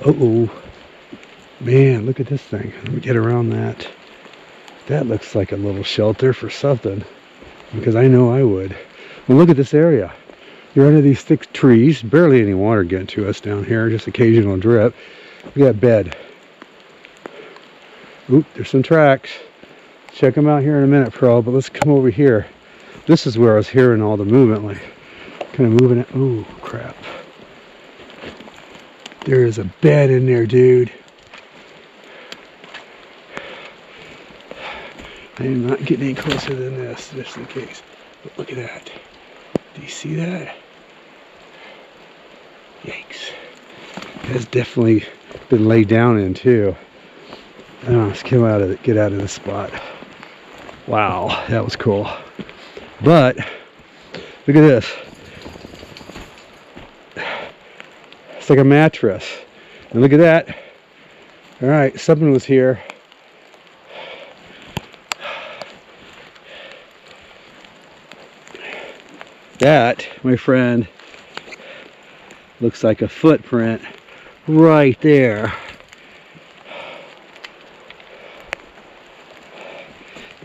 Uh-oh. Man, look at this thing. Let me get around that. That looks like a little shelter for something, because I know I would. Well, look at this area. You're under these thick trees. Barely any water getting to us down here. Just occasional drip. We got bed. Oop, there's some tracks. Check them out here in a minute, Pro. But let's come over here. This is where I was hearing all the movement, like kind of moving it. Oh, crap. There is a bed in there, dude. I am not getting any closer than this, just in case. But look at that. Do you see that? Yikes. That's definitely been laid down in too. Oh, let's get out of this spot. Wow, that was cool. But look at this. It's like a mattress. And look at that. All right, something was here. That, my friend, looks like a footprint right there.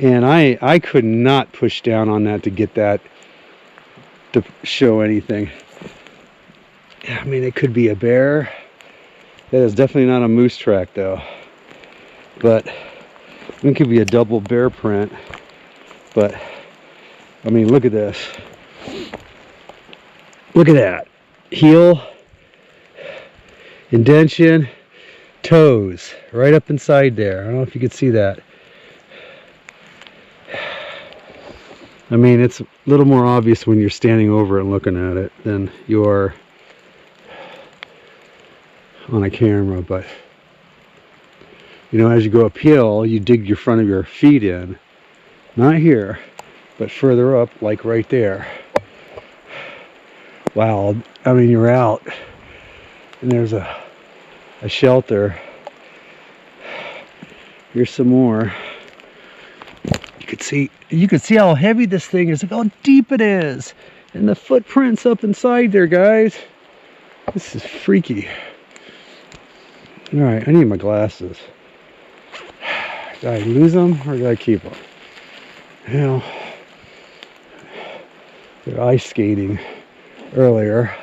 And I could not push down on that to get that to show anything. I mean, it could be a bear. That is definitely not a moose track though. But it could be a double bear print. But I mean, look at this. Look at that. Heel, indentation, toes, right up inside there. I don't know if you could see that. I mean, it's a little more obvious when you're standing over it and looking at it than you are on a camera, but you know, as you go uphill, you dig your front of your feet in. Not here, but further up, like right there. Wow, I mean, you're out and there's a shelter. Here's some more. You could see how heavy this thing is. Look how deep it is. And the footprints up inside there, guys. This is freaky. All right, I need my glasses. Did I lose them or did I keep them? You know, they're ice skating earlier.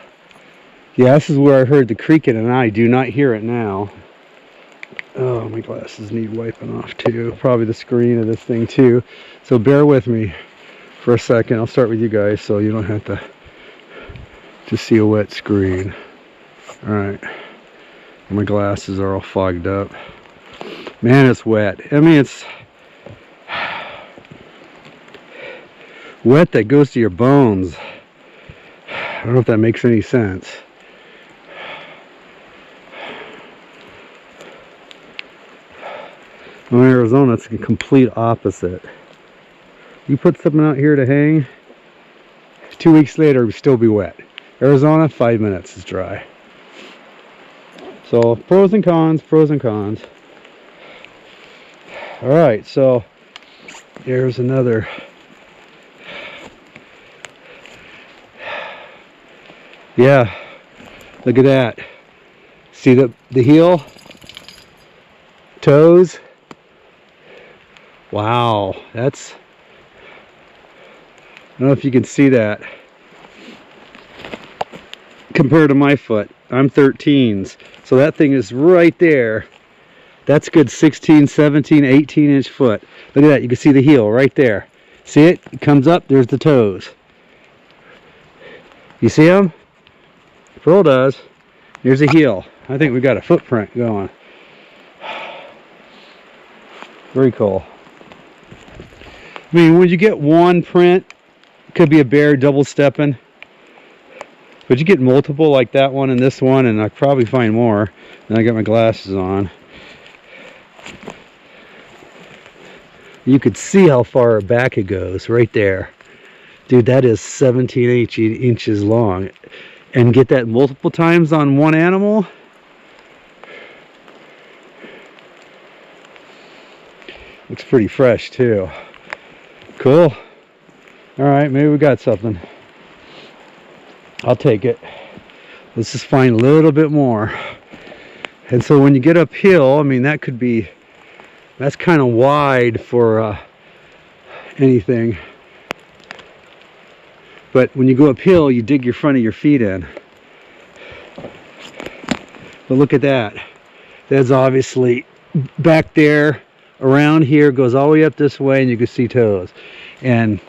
Yeah, this is where I heard the creaking and I do not hear it now. Oh, my glasses need wiping off too. Probably the screen of this thing too. So bear with me for a second. I'll start with you guys so you don't have to just see a wet screen. Alright. My glasses are all fogged up. Man, it's wet. I mean, it's wet that goes to your bones. I don't know if that makes any sense. In Arizona, it's the complete opposite. You put something out here to hang, 2 weeks later, it would still be wet. Arizona, 5 minutes is dry. So, pros and cons, pros and cons. Alright, so, here's another. Yeah, look at that. See the heel? Toes? Wow, that's, I don't know if you can see that compared to my foot. I'm 13s, so that thing is right there. That's good 16, 17, 18 inch foot. Look at that, you can see the heel right there. See it? It comes up, there's the toes. You see them? Pearl does. Here's a heel. I think we got a footprint going. Very cool. I mean, when you get one print, could be a bear double stepping. But you get multiple like that one and this one, and I probably find more. And I got my glasses on. You could see how far back it goes right there. Dude, that is 17 inches long. And get that multiple times on one animal. Looks pretty fresh too. Cool. Alright, maybe we got something. I'll take it. Let's just find a little bit more. And so when you get uphill, I mean, that's kind of wide for anything. But when you go uphill, you dig your front of your feet in. But look at that. That's obviously back there, around here, goes all the way up this way, and you can see toes. And,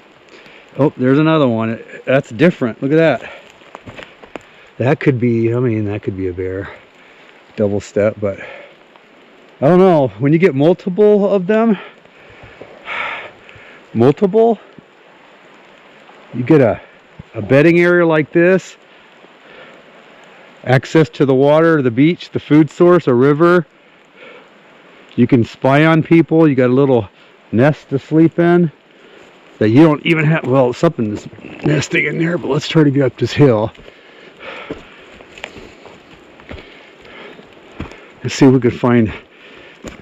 oh, there's another one. That's different. Look at that. That could be, I mean, that could be a bear. Double step, but I don't know. When you get multiple of them, you get a bedding area like this, access to the water, the beach, the food source, a river. You can spy on people. You got a little nest to sleep in that you don't even have. Well, something's nesting in there, but let's try to get up this hill. Let's see if we could find.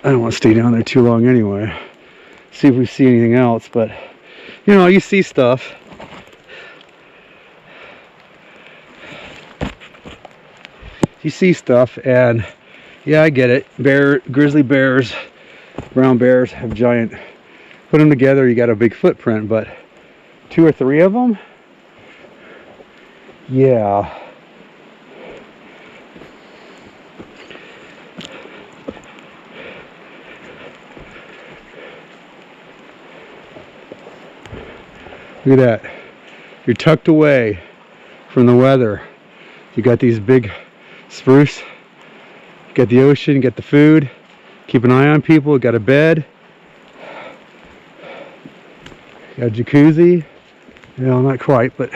I don't want to stay down there too long anyway. See if we see anything else, but you know, you see stuff. You see stuff, and yeah, I get it. Grizzly bears, brown bears have giant. Put them together, you got a big footprint, but 2 or 3 of them, yeah. Look at that. You're tucked away from the weather. You got these big spruce. You got the ocean, you got the food. Keep an eye on people. You got a bed. You got a jacuzzi. You know, not quite, but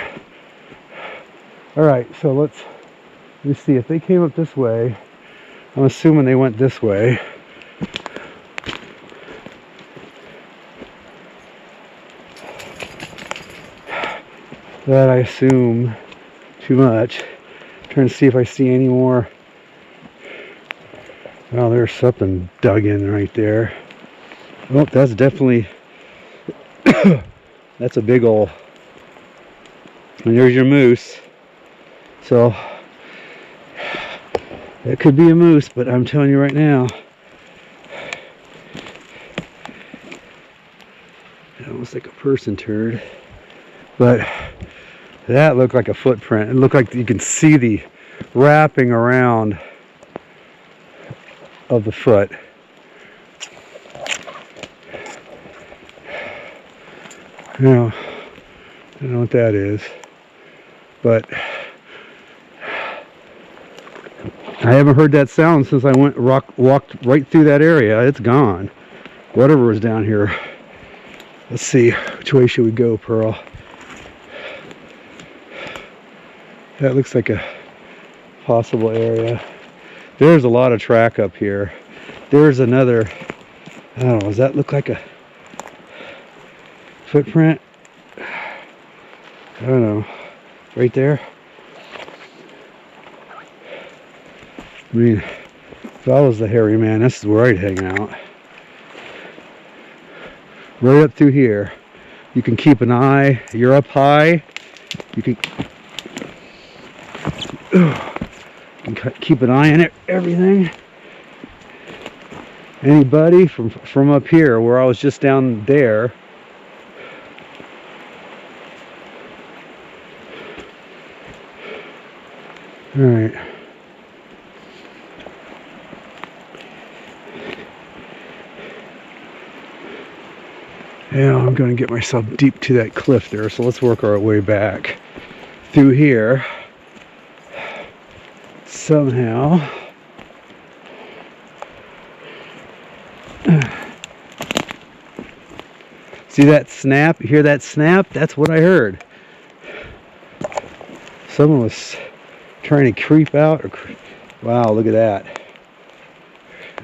alright, so let's see if they came up this way. I'm assuming they went this way. That I assume too much. Trying to see if I see any more. Oh, there's something dug in right there. Oh, that's definitely that's a big ol'. And there's your moose. So that could be a moose, but I'm telling you right now, it looks like a person turd. But that looked like a footprint. It looked like you can see the wrapping around of the foot. Now, I don't know what that is, but I haven't heard that sound since I walked right through that area. It's gone. Whatever was down here. Let's see, which way should we go, Pearl? That looks like a possible area. There's a lot of track up here. There's another, I don't know, does that look like a footprint? I don't know. Right there? I mean, if I was the hairy man, this is where I'd hang out. Right up through here. You can keep an eye. You're up high. You can keep an eye on it, everything. Anybody from up here where I was just down there. All right. Yeah, I'm going to get myself deep to that cliff there, so let's work our way back through here. Somehow. See that snap? You hear that snap? That's what I heard. Someone was trying to creep out. Wow, look at that.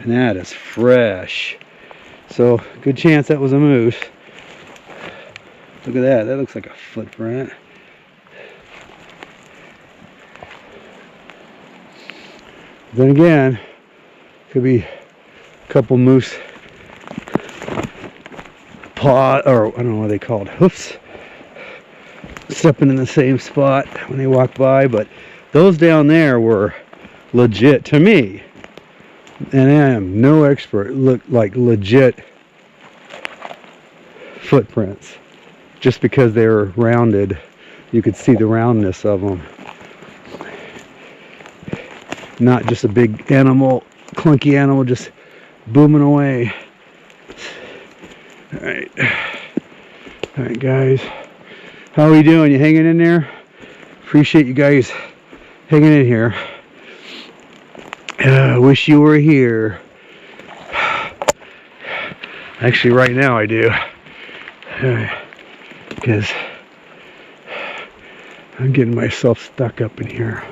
And that is fresh. So, good chance that was a moose. Look at that. That looks like a footprint. Then again, could be a couple moose paw, or I don't know what they called, hoofs, stepping in the same spot when they walk by. But those down there were legit to me. And I am no expert. Look like legit footprints. Just because they're rounded, you could see the roundness of them. Not just a big animal, clunky animal just booming away. Alright. Alright, guys. How are we doing? You hanging in there? Appreciate you guys hanging in here. I wish you were here. Actually, right now I do. Because I'm getting myself stuck up in here.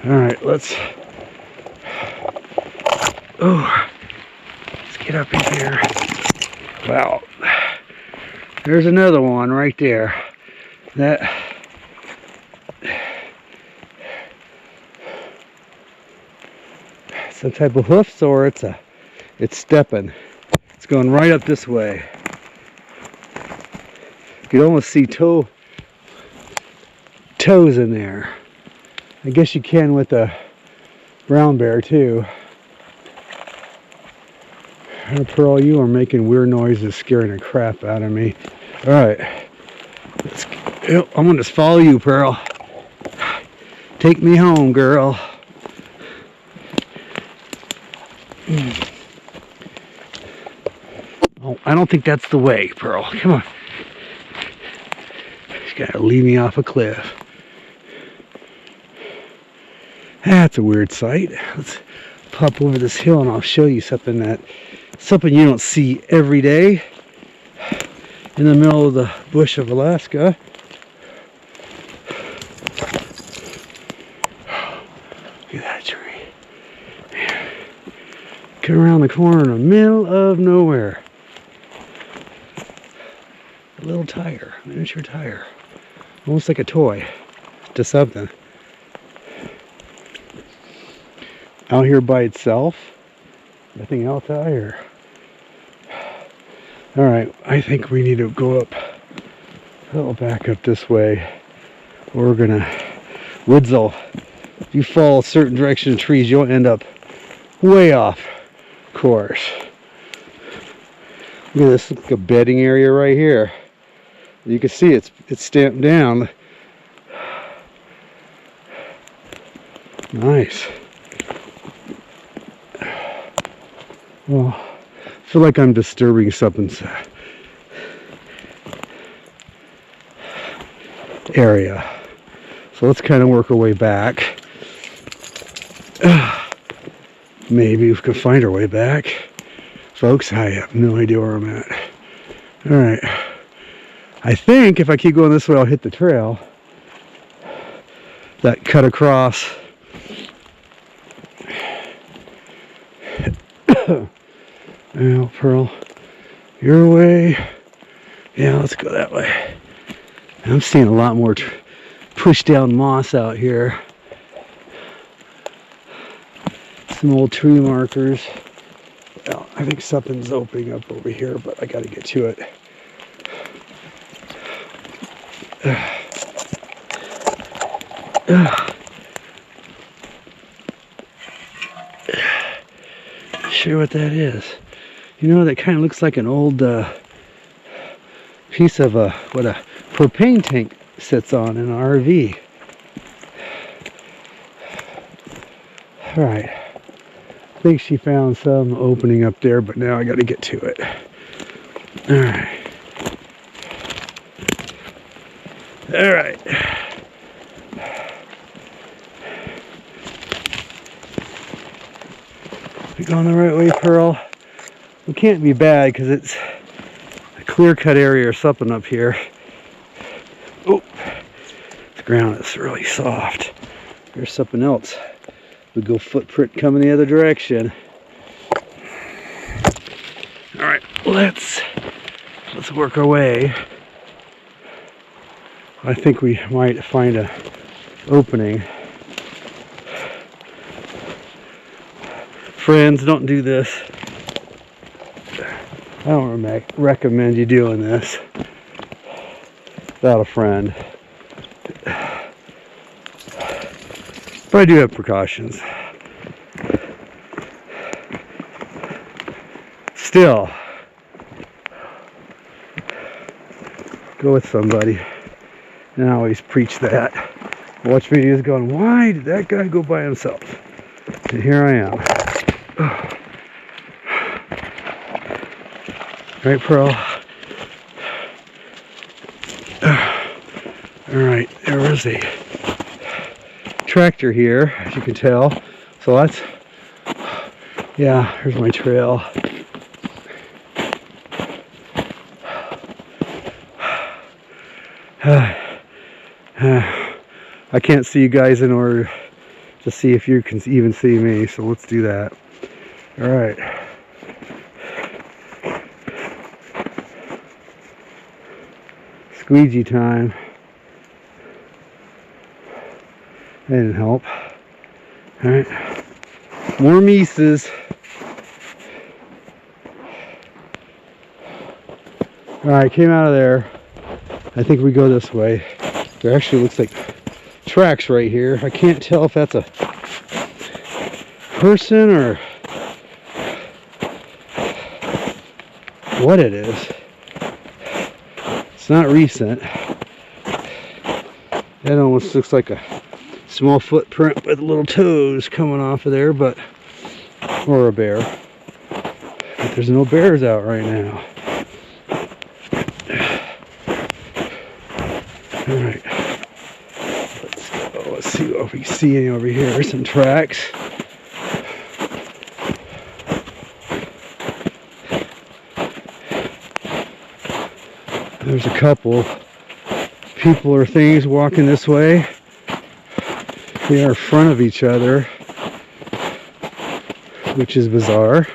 Alright, let's get up in here. Wow. There's another one right there. That some type of hoofs, or it's stepping. It's going right up this way. You can almost see toes in there. I guess you can with a brown bear too. Pearl, you are making weird noises, scaring the crap out of me. Alright. I'm gonna just follow you, Pearl. Take me home, girl. Oh, I don't think that's the way, Pearl. Come on. She's gotta leave me off a cliff. That's a weird sight. Let's pop over this hill and I'll show you something you don't see every day in the middle of the bush of Alaska. Look at that tree. Man. Come around the corner in the middle of nowhere. A little tire, a miniature tire. Almost like a toy to something. Out here by itself. Nothing else out here. Alright, I think we need to go up a little back up this way. We're gonna Woodsville. If you follow a certain direction of trees, you'll end up way off course. Look at this, like a bedding area right here. You can see it's stamped down. Nice. Well, I feel like I'm disturbing something's area. So let's kind of work our way back. Maybe we can find our way back. Folks, I have no idea where I'm at. Alright. I think if I keep going this way, I'll hit the trail that cut across. Well, Pearl, your way. Yeah, let's go that way. I'm seeing a lot more push down moss out here. Some old tree markers. Well, I think something's opening up over here, but I gotta get to it. Sure what that is. You know, that kind of looks like an old piece of what a propane tank sits on in an RV. Alright. I think she found some opening up there, but now I got to get to it. Alright. Alright. We going the right way, Pearl? It can't be bad because it's a clear-cut area or something up here. Oh, the ground is really soft. There's something else. We go footprint coming the other direction. All right, let's work our way. I think we might find a opening. Friends, don't do this. I don't recommend you doing this without a friend. But I do have precautions. still, go with somebody. And I always preach that. Watch videos going, why did that guy go by himself? And here I am. Right, Pearl? Alright, there was a tractor here, as you can tell. So that's, yeah, here's my trail. I can't see you guys in order to see if you can even see me, so let's do that. Alright. Squeegee time. That didn't help. Alright. More Mises. Alright, came out of there. I think we go this way. There actually looks like tracks right here. I can't tell if that's a person or what it is. It's not recent. That almost looks like a small footprint with little toes coming off of there, but or a bear. But there's no bears out right now. Alright. Let's go. Let's see what we see over here. Some tracks. There's a couple people or things walking this way. They are in front of each other, which is bizarre,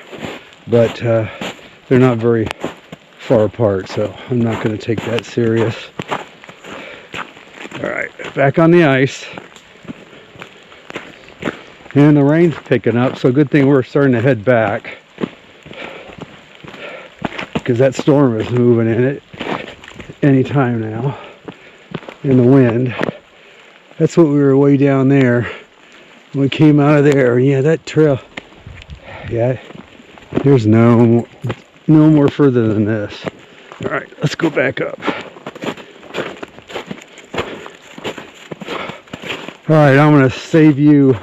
but they're not very far apart, so I'm not going to take that serious. Alright, back on the ice. And the rain's picking up, so good thing we're starting to head back, because that storm is moving in it any time now. In the wind. That's what we were way down there when we came out of there. Yeah, that trail. Yeah, there's no more further than this. All right, let's go back up. All right, I'm gonna save you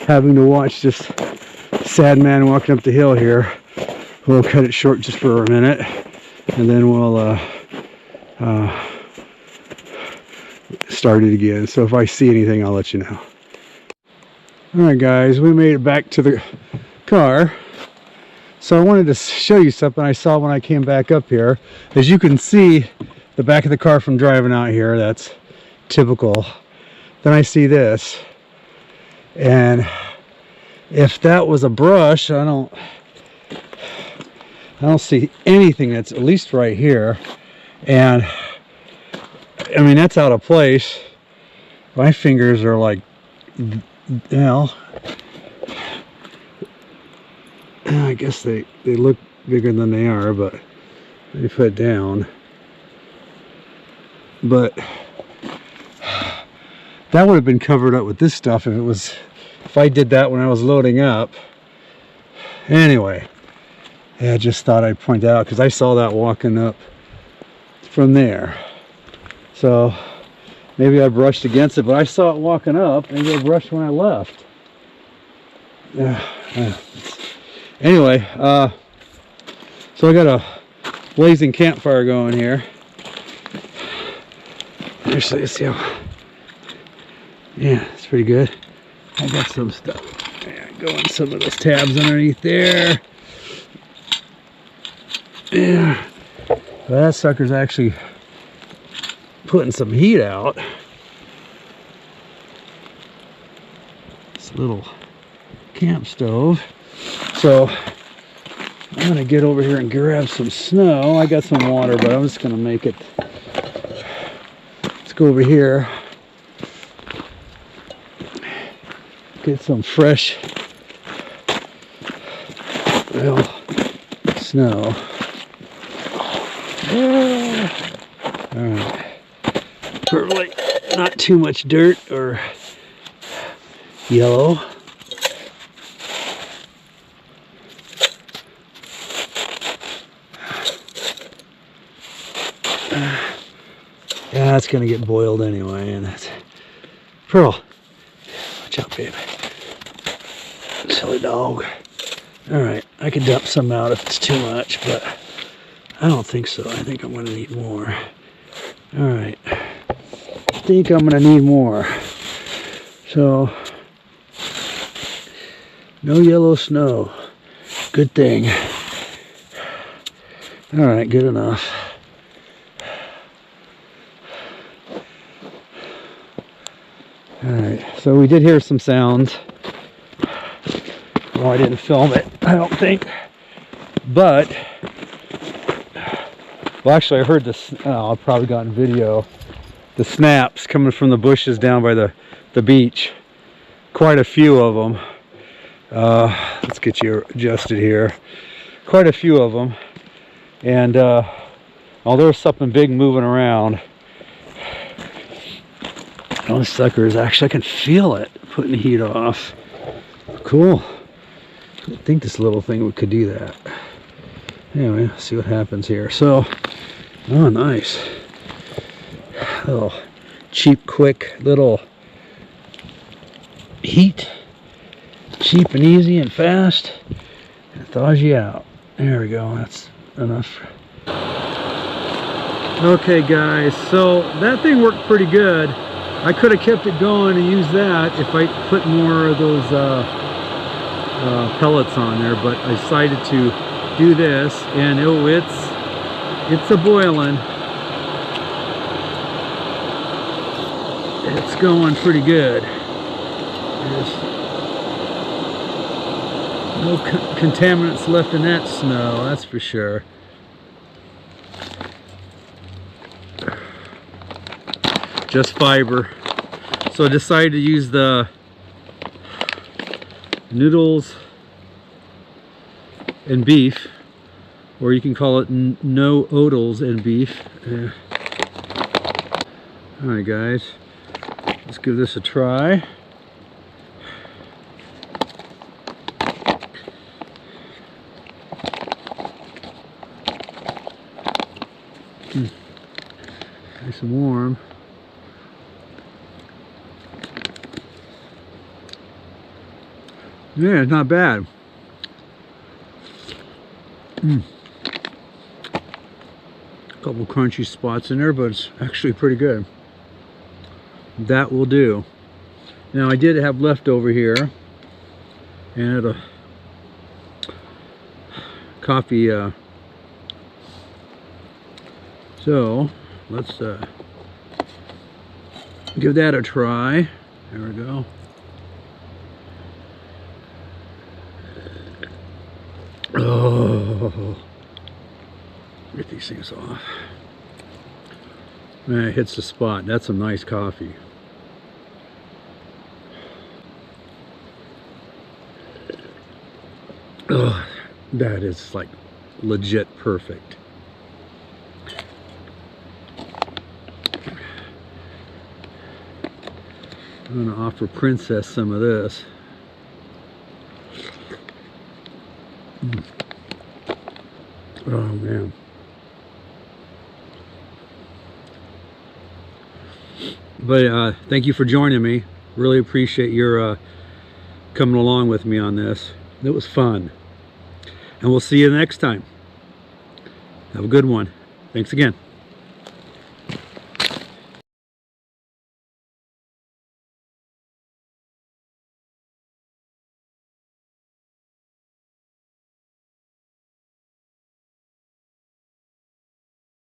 having to watch this sad man walking up the hill here. We'll cut it short just for a minute, and then we'll start it again. So if I see anything, I'll let you know. Alright guys, we made it back to the car. So I wanted to show you something I saw when I came back up here. As you can see, the back of the car from driving out here, that's typical. Then I see this. And if that was a brush, I don't see anything that's at least right here. And I mean, that's out of place. My fingers are like, you know, I guess they look bigger than they are, but they fit down. But that would have been covered up with this stuff if I did that when I was loading up. Anyway, yeah, I just thought I'd point that out because I saw that walking up from there. So maybe I brushed against it, but I saw it walking up. Maybe I brushed when I left. Anyway, so I got a blazing campfire going here. Actually, let's see how. Yeah, it's pretty good. I got some stuff. Yeah, go in some of those tabs underneath there. Yeah, well, that sucker's actually putting some heat out. This little camp stove. So I'm gonna get over here and grab some snow. I got some water, but I'm just gonna make it. Let's go over here. Get some fresh, well, snow. Alright. Hopefully not too much dirt or yellow. Yeah, it's gonna get boiled anyway, and that's Pearl. Watch out, babe. Silly dog. Alright, I could dump some out if it's too much, but I don't think so. I think I'm gonna need more. Alright. I think I'm gonna need more. So, no yellow snow. Good thing. Alright, good enough. Alright, so we did hear some sounds. Well, I didn't film it, I don't think. But, well, actually, I heard this. I've probably gotten video. The snaps coming from the bushes down by the beach. Quite a few of them. Let's get you adjusted here. Quite a few of them. And, oh, there's something big moving around. Those suckers, actually, I can feel it putting the heat off. Cool. I didn't think this little thing could do that. Anyway, let's see what happens here. So, oh, nice. Little cheap, quick little heat. Cheap and easy and fast. It thaws you out. There we go. That's enough. Okay, guys. So that thing worked pretty good. I could have kept it going and used that if I put more of those pellets on there, but I decided to do this, and oh, it's a boiling. It's going pretty good. There's no contaminants left in that snow, that's for sure. Just fiber. So I decided to use the noodles and beef, or you can call it no odals and beef. Alright, guys, let's give this a try. Nice and warm. Yeah, it's not bad. A couple crunchy spots in there, but it's actually pretty good. That will do. Now, I did have leftover here, and a coffee. So let's give that a try. There we go. Oh, get these things off. Man, it hits the spot. That's some nice coffee. Oh, that is like legit perfect. I'm gonna offer Princess some of this. Oh man. But thank you for joining me. Really appreciate your coming along with me on this. It was fun. And we'll see you next time. Have a good one. Thanks again.